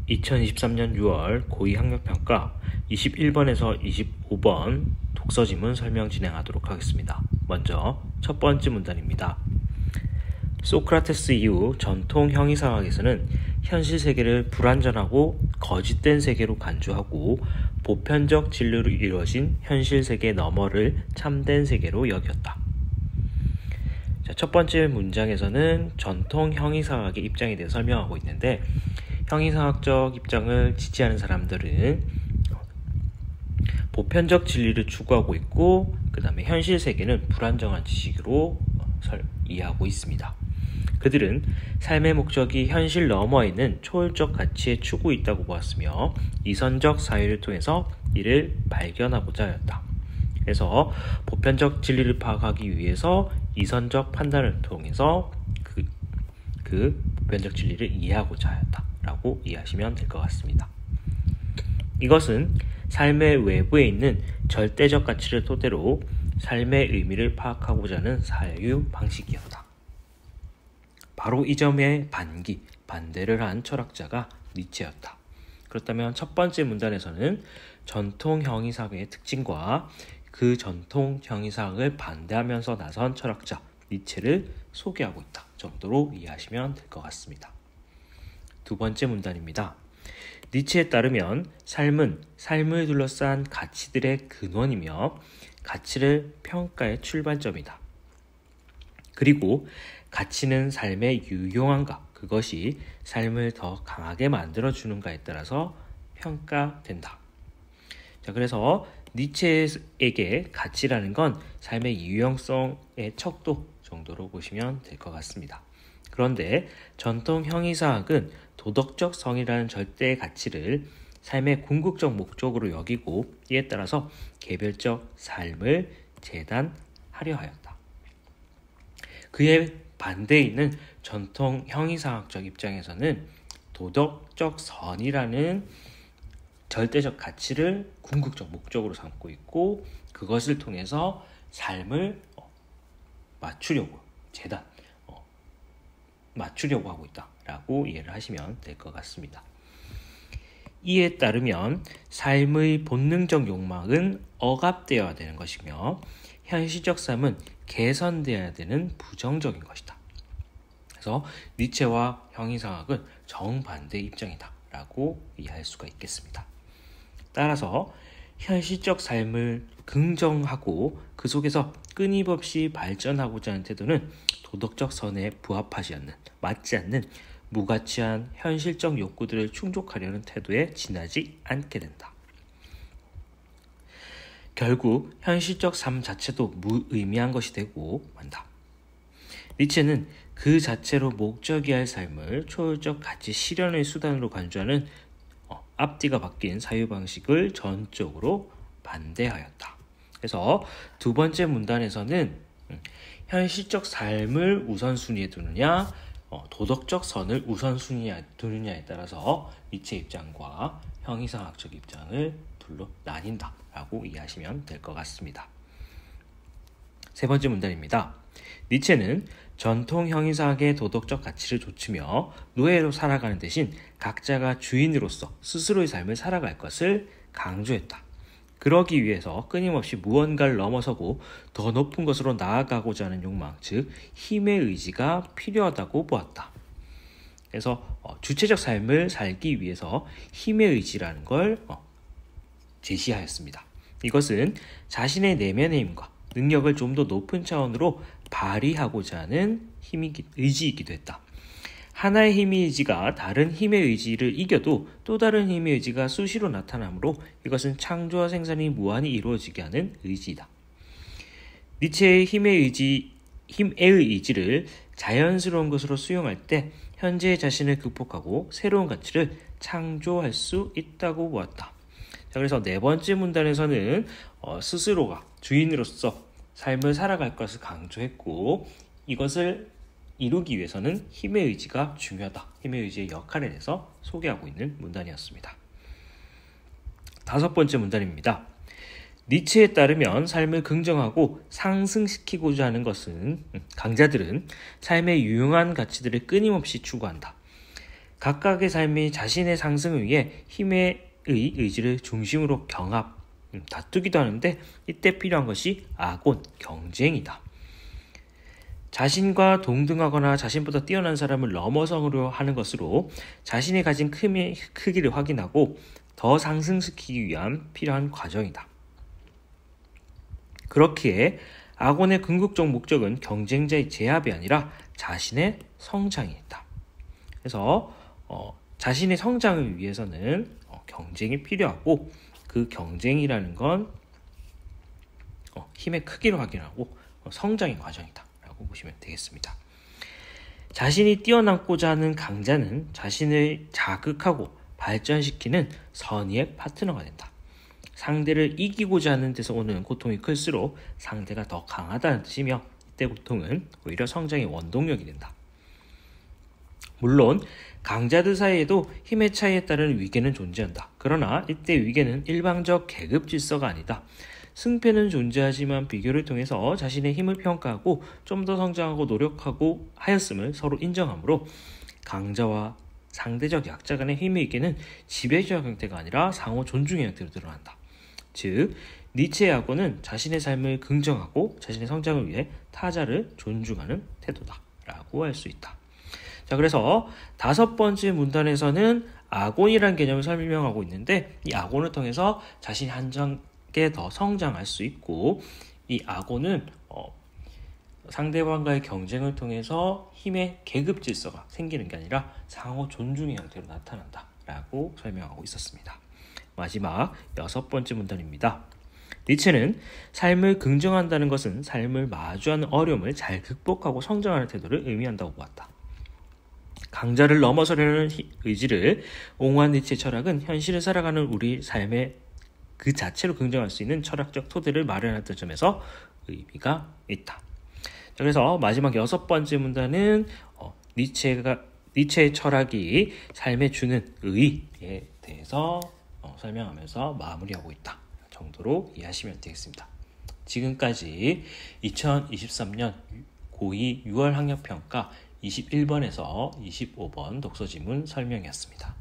2023년 6월 고의학력평가 21번에서 25번 독서지문 설명 진행하도록 하겠습니다. 먼저 첫 번째 문단입니다. 소크라테스 이후 전통 형이상학에서는 현실 세계를 불완전하고 거짓된 세계로 간주하고 보편적 진리로 이루어진 현실 세계 너머를 참된 세계로 여겼다. 첫 번째 문장에서는 전통 형이상학의 입장에 대해 설명하고 있는데, 형이상학적 입장을 지지하는 사람들은 보편적 진리를 추구하고 있고, 그 다음에 현실 세계는 불안정한 지식으로 이해하고 있습니다. 그들은 삶의 목적이 현실 너머에 있는 초월적 가치에 추구 있다고 보았으며 이선적 사유를 통해서 이를 발견하고자 하였다. 그래서 보편적 진리를 파악하기 위해서 이선적 판단을 통해서 그 보편적 진리를 이해하고자 하였다 라고 이해하시면 될 것 같습니다. 이것은 삶의 외부에 있는 절대적 가치를 토대로 삶의 의미를 파악하고자 하는 사유 방식이었다. 바로 이 점에 반대를 한 철학자가 니체였다. 그렇다면 첫 번째 문단에서는 전통 형이상학의 특징과 그 전통 형이상학을 반대하면서 나선 철학자 니체를 소개하고 있다 정도로 이해하시면 될 것 같습니다. 두 번째 문단입니다. 니체에 따르면 삶은 삶을 둘러싼 가치들의 근원이며 가치를 평가의 출발점이다. 그리고 가치는 삶의 유용함과 그것이 삶을 더 강하게 만들어주는가에 따라서 평가된다. 그래서 니체에게 가치라는 건 삶의 유용성의 척도 정도로 보시면 될 것 같습니다. 그런데 전통 형이상학은 도덕적 성이라는 절대 가치를 삶의 궁극적 목적으로 여기고 이에 따라서 개별적 삶을 재단하려 하였다. 그의 반대에 있는 전통 형이상학적 입장에서는 도덕적 선이라는 절대적 가치를 궁극적 목적으로 삼고 있고 그것을 통해서 삶을 맞추려고 하고 있다라고 이해를 하시면 될 것 같습니다. 이에 따르면 삶의 본능적 욕망은 억압되어야 되는 것이며 현실적 삶은 개선되어야 되는 부정적인 것이다. 그래서 니체와 형이상학은 정반대의 입장이다 라고 이해할 수가 있겠습니다. 따라서 현실적 삶을 긍정하고 그 속에서 끊임없이 발전하고자 하는 태도는 도덕적 선에 맞지 않는 무가치한 현실적 욕구들을 충족하려는 태도에 지나지 않게 된다. 결국 현실적 삶 자체도 무의미한 것이 되고 만다. 니체는 그 자체로 목적이할 삶을 초월적 가치 실현의 수단으로 간주하는 앞뒤가 바뀐 사유방식을 전적으로 반대하였다. 그래서 두 번째 문단에서는 현실적 삶을 우선순위에 두느냐 도덕적 선을 우선순위에 두느냐에 따라서 니체 입장과 형이상학적 입장을 둘로 나뉜다 라고 이해하시면 될 것 같습니다. 세 번째 문단입니다. 니체는 전통 형이상학의 도덕적 가치를 좇으며 노예로 살아가는 대신 각자가 주인으로서 스스로의 삶을 살아갈 것을 강조했다. 그러기 위해서 끊임없이 무언가를 넘어서고 더 높은 것으로 나아가고자 하는 욕망, 즉 힘의 의지가 필요하다고 보았다. 그래서 주체적 삶을 살기 위해서 힘의 의지라는 걸 제시하였습니다. 이것은 자신의 내면의 힘과 능력을 좀 더 높은 차원으로 발휘하고자 하는 의지이기도 했다. 하나의 힘의 의지가 다른 힘의 의지를 이겨도 또 다른 힘의 의지가 수시로 나타나므로 이것은 창조와 생산이 무한히 이루어지게 하는 의지이다. 니체의 힘의 의지를 자연스러운 것으로 수용할 때 현재의 자신을 극복하고 새로운 가치를 창조할 수 있다고 보았다. 그래서 네 번째 문단에서는 스스로가 주인으로서 삶을 살아갈 것을 강조했고 이것을 이루기 위해서는 힘의 의지가 중요하다. 힘의 의지의 역할에 대해서 소개하고 있는 문단이었습니다. 다섯 번째 문단입니다. 니체에 따르면 삶을 긍정하고 상승시키고자 하는 것은 강자들은 삶의 유용한 가치들을 끊임없이 추구한다. 각각의 삶이 자신의 상승을 위해 힘의 의지를 중심으로 다투기도 하는데 이때 필요한 것이 아곤, 경쟁이다. 자신과 동등하거나 자신보다 뛰어난 사람을 넘어서려 하는 것으로 자신이 가진 크기를 확인하고 더 상승시키기 위한 필요한 과정이다. 그렇기에 아곤의 궁극적 목적은 경쟁자의 제압이 아니라 자신의 성장이 있다. 그래서 자신의 성장을 위해서는 경쟁이 필요하고 그 경쟁이라는 건 힘의 크기를 확인하고 성장의 과정이다 라고 보시면 되겠습니다. 자신이 뛰어남고자 하는 강자는 자신을 자극하고 발전시키는 선의의 파트너가 된다. 상대를 이기고자 하는 데서 오는 고통이 클수록 상대가 더 강하다는 뜻이며 이때 고통은 오히려 성장의 원동력이 된다. 물론 강자들 사이에도 힘의 차이에 따른 위계는 존재한다. 그러나 이때 위계는 일방적 계급 질서가 아니다. 승패는 존재하지만 비교를 통해서 자신의 힘을 평가하고 좀 더 성장하고 노력하고 하였음을 서로 인정하므로 강자와 상대적 약자 간의 힘의 위계는 지배적 형태가 아니라 상호 존중의 형태로 드러난다. 즉 니체의 아곤은 자신의 삶을 긍정하고 자신의 성장을 위해 타자를 존중하는 태도다 라고 할 수 있다. 자, 그래서 5번째 문단에서는 아곤이라는 개념을 설명하고 있는데 이 아곤을 통해서 자신이 한 단계 더 성장할 수 있고 이 아곤은 상대방과의 경쟁을 통해서 힘의 계급 질서가 생기는 게 아니라 상호 존중의 형태로 나타난다 라고 설명하고 있었습니다. 마지막 6번째 문단입니다. 니체는 삶을 긍정한다는 것은 삶을 마주하는 어려움을 잘 극복하고 성장하는 태도를 의미한다고 보았다. 강자를 넘어서려는 의지를 옹호한 니체의 철학은 현실을 살아가는 우리 삶의 그 자체로 긍정할 수 있는 철학적 토대를 마련했던 점에서 의미가 있다. 자, 그래서 마지막 6번째 문단은 니체의 철학이 삶에 주는 의의에 대해서 설명하면서 마무리하고 있다 정도로 이해하시면 되겠습니다. 지금까지 2023년 고2 6월 학력평가 21번에서 25번 독서지문 설명이었습니다.